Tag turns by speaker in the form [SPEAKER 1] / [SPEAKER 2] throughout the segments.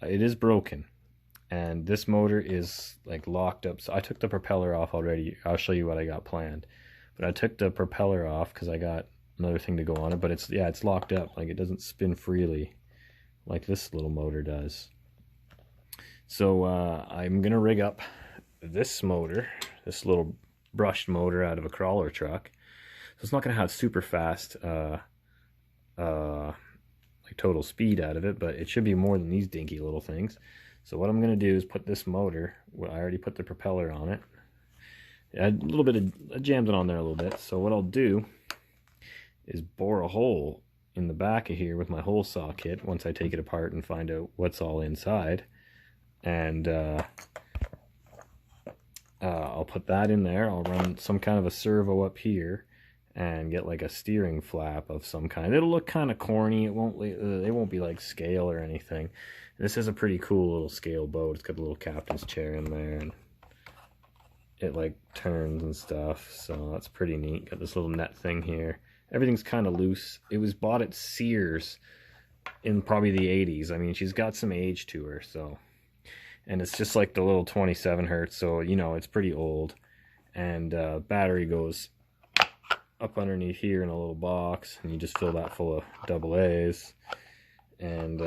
[SPEAKER 1] it is broken, and this motor is like locked up. So I took the propeller off already. I'll show you what I got planned. But I took the propeller off because I got another thing to go on it. But it's, yeah, it's locked up. Like, it doesn't spin freely like this little motor does. So I'm gonna rig up this motor, this little brushed motor out of a crawler truck. So it's not gonna have super fast like total speed out of it, but it should be more than these dinky little things. So what I'm gonna do is put this motor, well, I already put the propeller on it. I jammed it on there a little bit. So what I'll do is bore a hole in the back of here with my hole saw kit once I take it apart and find out what's all inside. And I'll put that in there. I'll run some kind of a servo up here and get like a steering flap of some kind. It'll look kind of corny. It won't be like scale or anything. This is a pretty cool little scale boat. It's got a little captain's chair in there, and it like turns and stuff, so that's pretty neat. Got this little net thing here. Everything's kind of loose. It was bought at Sears in probably the 80s. I mean, she's got some age to her, so. And it's just like the little 27 hertz, so you know it's pretty old. And battery goes up underneath here in a little box, and you just fill that full of AA's, and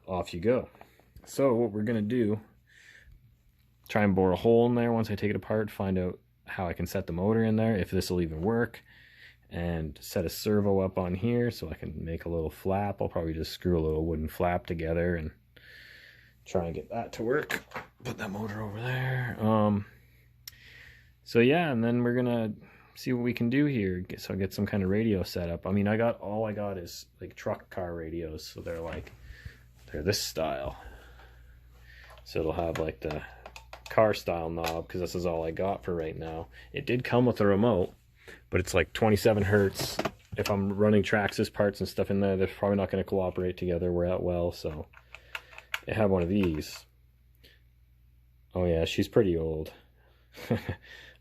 [SPEAKER 1] off you go. So what we're gonna do, try and bore a hole in there once I take it apart, find out how I can set the motor in there, if this will even work, and set a servo up on here so I can make a little flap. I'll probably just screw a little wooden flap together and try and get that to work. Put that motor over there. So yeah, and then we're gonna see what we can do here. So I get some kind of radio set up. I mean, all I got is like truck car radios, so they're this style. So it'll have like the car style knob, because this is all I got for right now. It did come with a remote, but it's like 27 hertz. If I'm running Traxxas parts and stuff in there, they're probably not going to cooperate together well, so I have one of these. Oh yeah, she's pretty old. I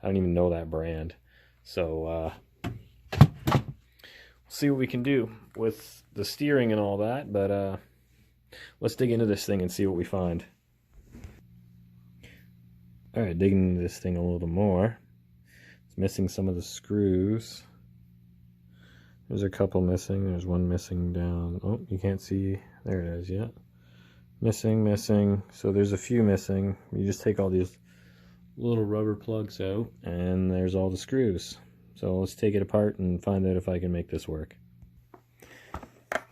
[SPEAKER 1] don't even know that brand. So we'll see what we can do with the steering and all that, but let's dig into this thing and see what we find. Alright, digging into this thing a little more. It's missing some of the screws. There's a couple missing. There's one missing down. Oh, you can't see. There it is, yeah. Missing. So there's a few missing. You just take all these little rubber plugs out, and there's all the screws. So let's take it apart and find out if I can make this work.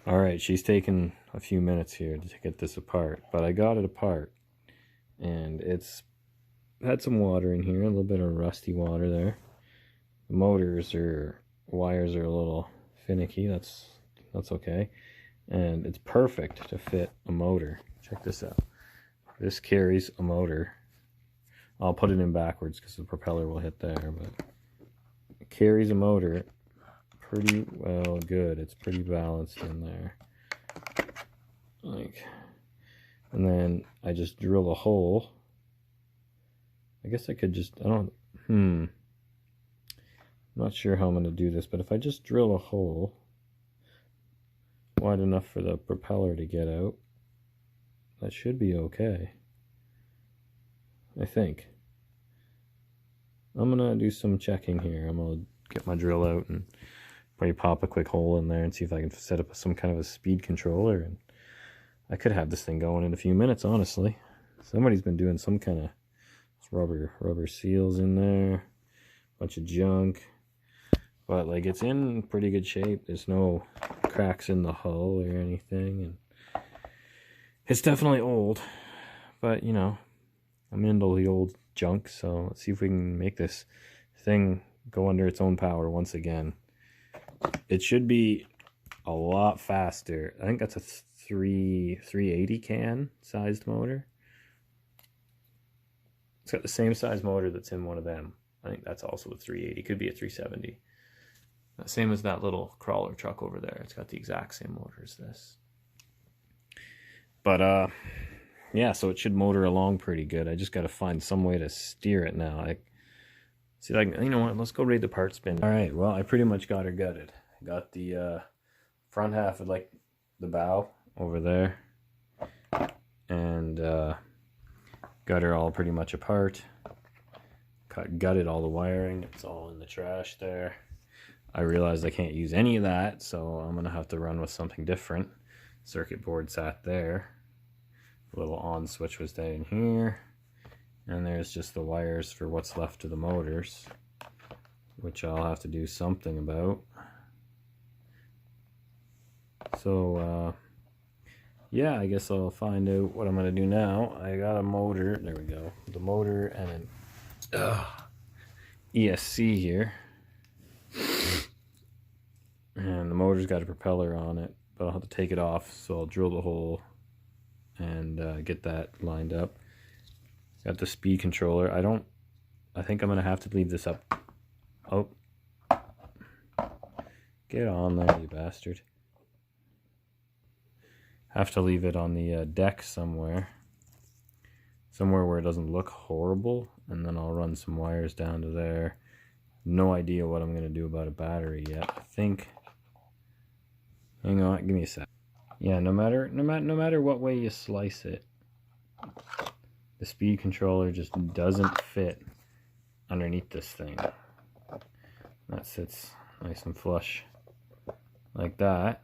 [SPEAKER 1] Alright, she's taken a few minutes here to get this apart, but I got it apart, and it's had some water in here, a little bit of rusty water there. The wires are a little finicky. That's okay, and it's perfect to fit a motor. Check this out. This carries a motor. I'll put it in backwards because the propeller will hit there, but it carries a motor pretty well good. It's pretty balanced in there. And then I just drill a hole. I guess I could just, I'm not sure how I'm going to do this, but if I just drill a hole wide enough for the propeller to get out, that should be okay, I think. I'm going to do some checking here. I'm going to get my drill out and probably pop a quick hole in there and see if I can set up some kind of a speed controller. And I could have this thing going in a few minutes, honestly. Somebody's been doing some kind of rubber seals in there, bunch of junk, but like it's in pretty good shape. There's no cracks in the hull or anything, and it's definitely old, but you know, I'm into the old junk, so let's see if we can make this thing go under its own power once again. It should be a lot faster. I think that's a 380 can sized motor. It's got the same size motor that's in one of them. I think that's also a 380. Could be a 370. Same as that little crawler truck over there. It's got the exact same motor as this. But yeah, so it should motor along pretty good. I just got to find some way to steer it now. See, like, you know what? Let's go raid the parts bin. All right. Well, I pretty much got her gutted. I got the front half of like the bow over there. and got her all pretty much apart. Gutted all the wiring. It's all in the trash there. I realized I can't use any of that, so I'm gonna have to run with something different. Circuit board sat there. A little on switch was down here. And there's just the wires for what's left of the motors, which I'll have to do something about. So, yeah, I guess I'll find out what I'm gonna do now. I got a motor, there we go. The motor and an ESC here. And the motor's got a propeller on it, but I'll have to take it off, so I'll drill the hole and get that lined up. Got the speed controller. I think I'm gonna have to leave this up. Oh, get on there, you bastard. Have to leave it on the deck somewhere where it doesn't look horrible, and then I'll run some wires down to there. No idea what I'm gonna do about a battery yet. I think, hang on, give me a sec. Yeah, no matter what way you slice it, the speed controller just doesn't fit underneath this thing. That sits nice and flush like that.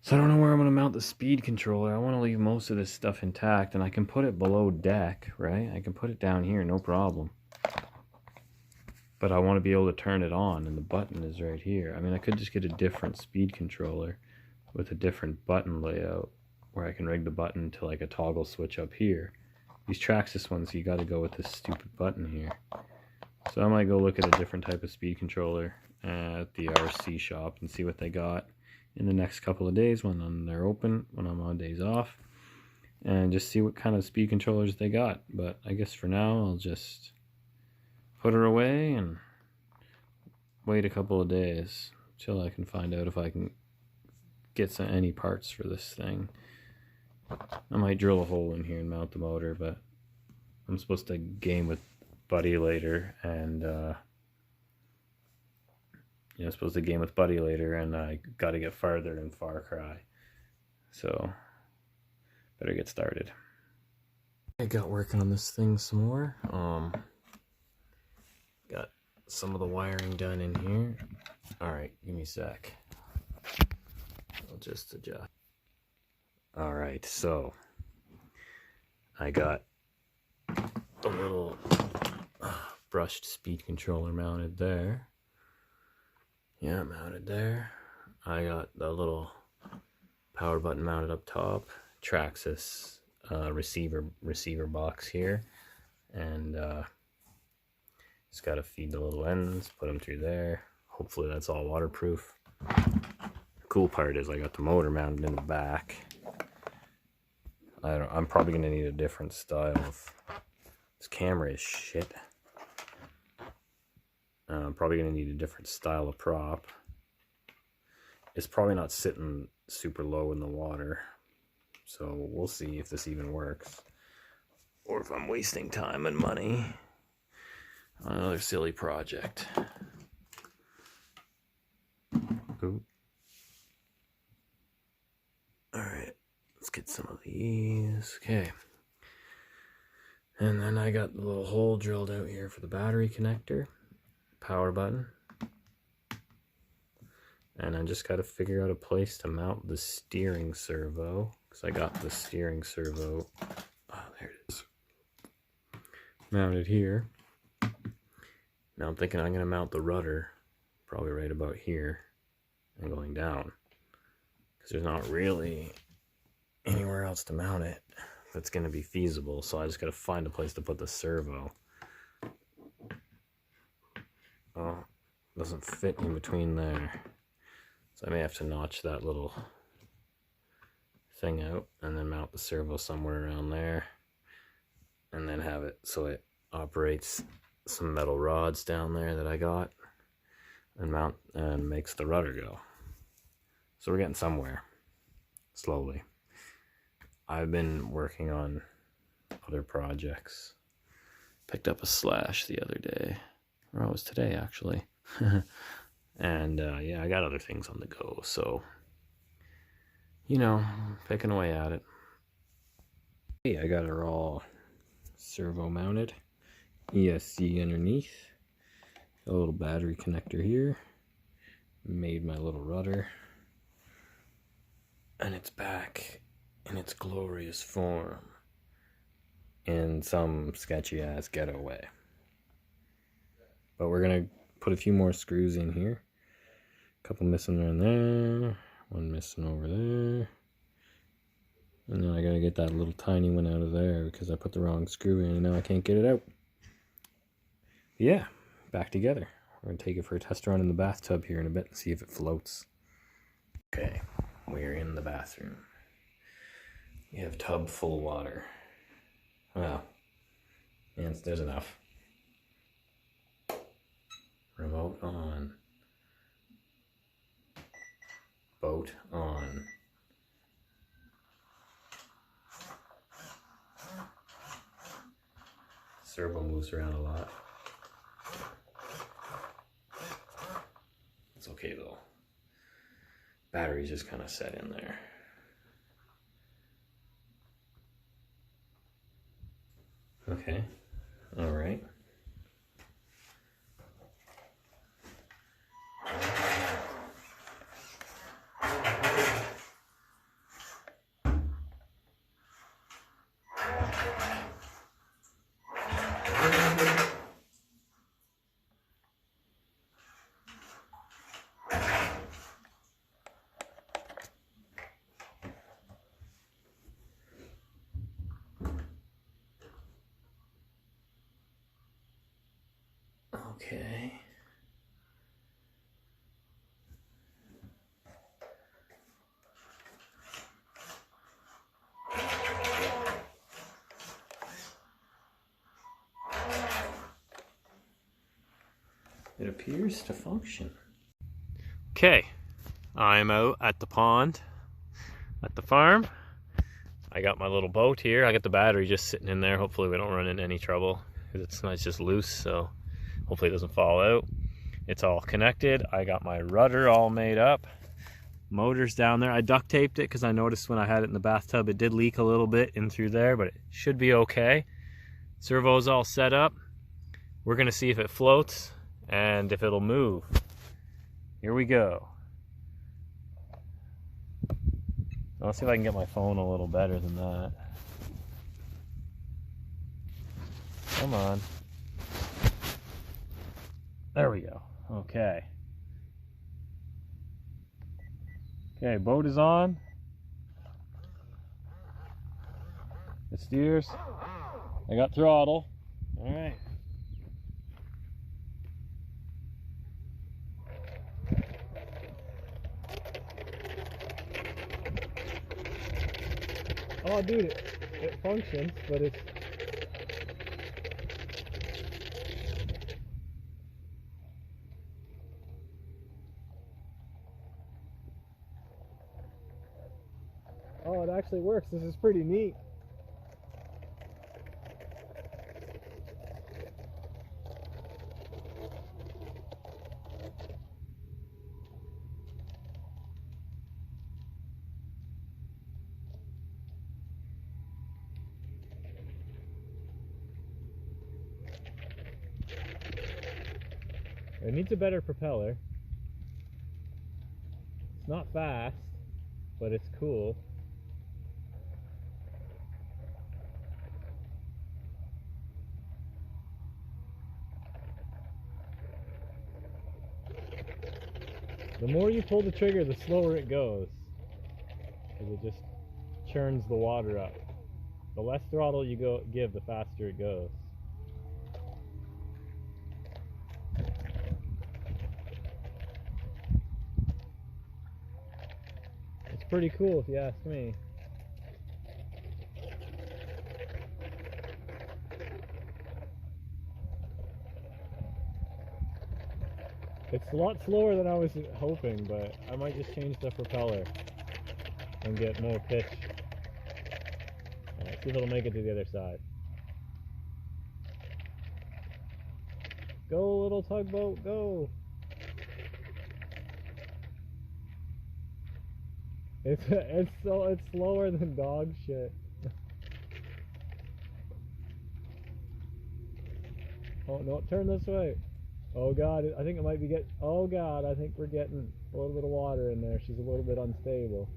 [SPEAKER 1] So I don't know where I'm going to mount the speed controller. I want to leave most of this stuff intact, and I can put it below deck, right? I can put it down here, no problem. But I want to be able to turn it on, and the button is right here. I mean, I could just get a different speed controller with a different button layout, where I can rig the button to like a toggle switch up here. These Traxxas ones, you got to go with this stupid button here. So I might go look at a different type of speed controller at the RC shop and see what they got in the next couple of days when they're open, when I'm on days off, and just see what kind of speed controllers they got. But I guess for now I'll just put her away and wait a couple of days till I can find out if I can get any parts for this thing. I might drill a hole in here and mount the motor, but I'm supposed to game with Buddy later, and I got to get farther in Far Cry, so better get started. I got working on this thing some more. Got some of the wiring done in here. All right, give me a sec. I'll just adjust. All right, so I got a little brushed speed controller mounted there. Yeah, mounted there. I got the little power button mounted up top. Traxxas receiver box here, and just gotta feed the little ends, put them through there. Hopefully that's all waterproof. Cool part is I got the motor mounted in the back. I'm probably gonna need a different style of. This camera is shit. I'm probably gonna need a different style of prop. It's probably not sitting super low in the water, so we'll see if this even works, or if I'm wasting time and money on another silly project. Ooh. All right. Let's get some of these. Okay. And then I got the little hole drilled out here for the battery connector, power button. And I just got to figure out a place to mount the steering servo, because I got the steering servo. Oh, there it is. Mounted here. Now I'm thinking I'm going to mount the rudder probably right about here and going down, because there's not really anywhere else to mount it that's going to be feasible, so I just got to find a place to put the servo. Oh, doesn't fit in between there, so I may have to notch that little thing out and then mount the servo somewhere around there, and then have it so it operates some metal rods down there that I got, and mount and makes the rudder go. So we're getting somewhere slowly. I've been working on other projects. Picked up a Slash the other day, or it was today actually. And yeah, I got other things on the go, so you know, picking away at it. I got her all servo mounted. ESC underneath. A little battery connector here. Made my little rudder. And it's back in its glorious form. In some sketchy ass getaway. But we're gonna put a few more screws in here. A couple missing in there. One missing over there. And then I gotta get that little tiny one out of there because I put the wrong screw in and now I can't get it out. Yeah, back together. We're gonna take it for a test run in the bathtub here in a bit and see if it floats. Okay, we're in the bathroom. We have tub full of water. Well, man, there's enough. Remote on. Boat on. Servo moves around a lot. It's okay though. Battery's just kind of set in there. Okay, all right. Okay. It appears to function. Okay, I'm out at the pond at the farm. I got my little boat here. I got the battery just sitting in there. Hopefully we don't run into any trouble because it's just loose, so hopefully it doesn't fall out. It's all connected. I got my rudder all made up. Motor's down there. I duct taped it because I noticed when I had it in the bathtub it did leak a little bit in through there, but it should be okay. Servo's all set up. We're gonna see if it floats and if it'll move. Here we go. Let's see if I can get my phone a little better than that. Come on. There we go. Okay. Okay, boat is on. It steers. I got throttle. All right. Oh, dude, it functions, but it's... Oh, it actually works. This is pretty neat. It needs a better propeller. It's not fast, but it's cool. The more you pull the trigger, the slower it goes, because it just churns the water up. The less throttle you give, the faster it goes. It's pretty cool if you ask me. It's a lot slower than I was hoping, but I might just change the propeller and get more pitch. Alright, see if it'll make it to the other side. Go, little tugboat, go! It's slower than dog shit.
[SPEAKER 2] Oh no, turn this way. Oh God, I think it might be oh God, I think we're getting a little bit of water in there. She's a little bit unstable.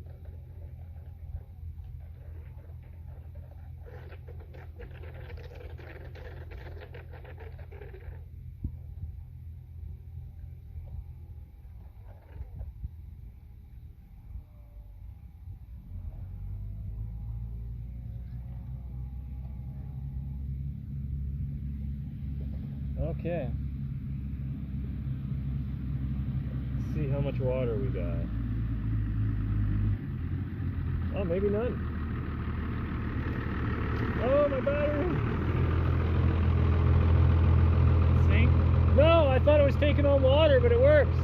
[SPEAKER 2] Okay. Let's see how much water we got. Oh, maybe none. Oh, my battery!
[SPEAKER 3] Sink?
[SPEAKER 2] No, I thought it was taking on water, but it works.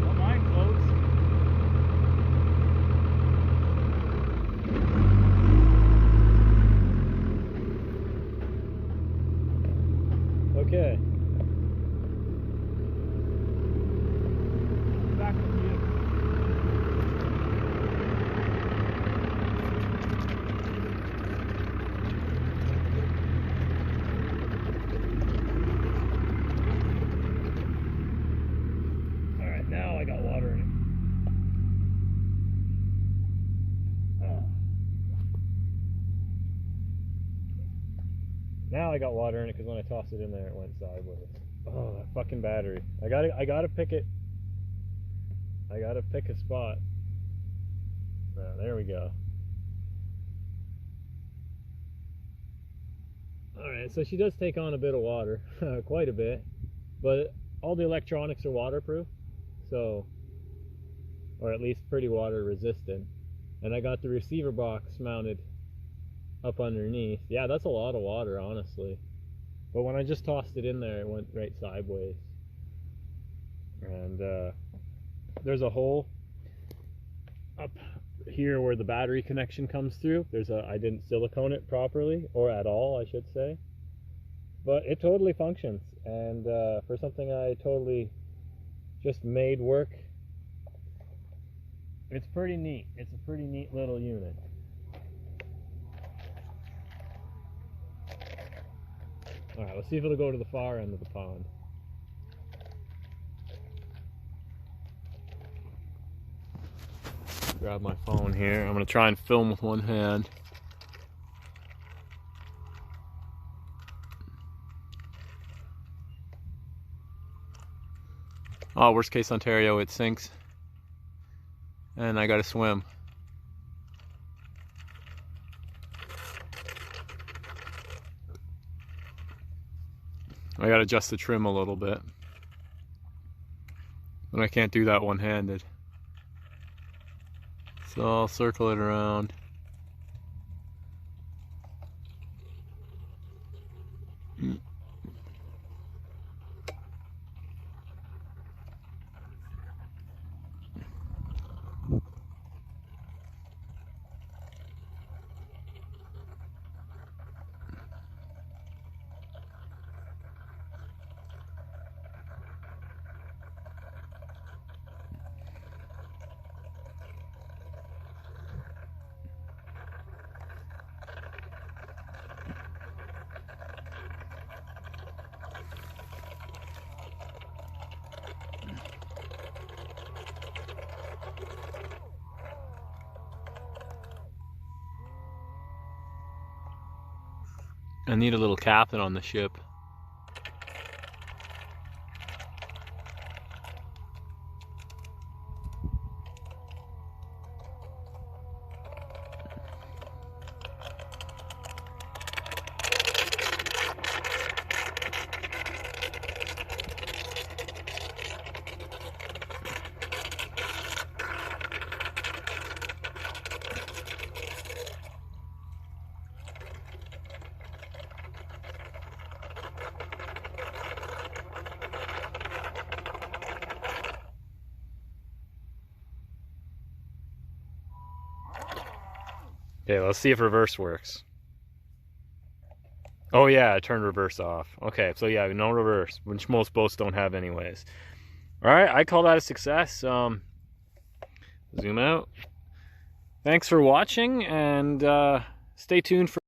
[SPEAKER 3] Well, mine floats.
[SPEAKER 2] Okay.
[SPEAKER 3] Back with you.
[SPEAKER 2] Alright, now I got water in it. Now I got water in it because when I tossed it in there, it went sideways. Oh, that fucking battery! I gotta pick it. I gotta pick a spot. There we go. All right, so she does take on a bit of water, quite a bit, but all the electronics are waterproof, so, or at least pretty water resistant. And I got the receiver box mounted up underneath. Yeah, that's a lot of water, honestly. But when I just tossed it in there, it went right sideways. And there's a hole up here where the battery connection comes through. I didn't silicone it properly, or at all, I should say. But it totally functions. And for something I totally just made work, it's pretty neat. It's a pretty neat little unit. Alright, let's see if it'll go to the far end of the pond. Grab my phone here. I'm going to try and film with one hand. Oh, worst case Ontario, it sinks. And I gotta swim. I gotta adjust the trim a little bit. But I can't do that one-handed. So I'll circle it around. I need a little captain on the ship. Okay, let's see if reverse works. Oh yeah, I turned reverse off. Okay, so yeah, no reverse, which most boats don't have anyways. Alright, I call that a success. Zoom out. Thanks for watching, and stay tuned for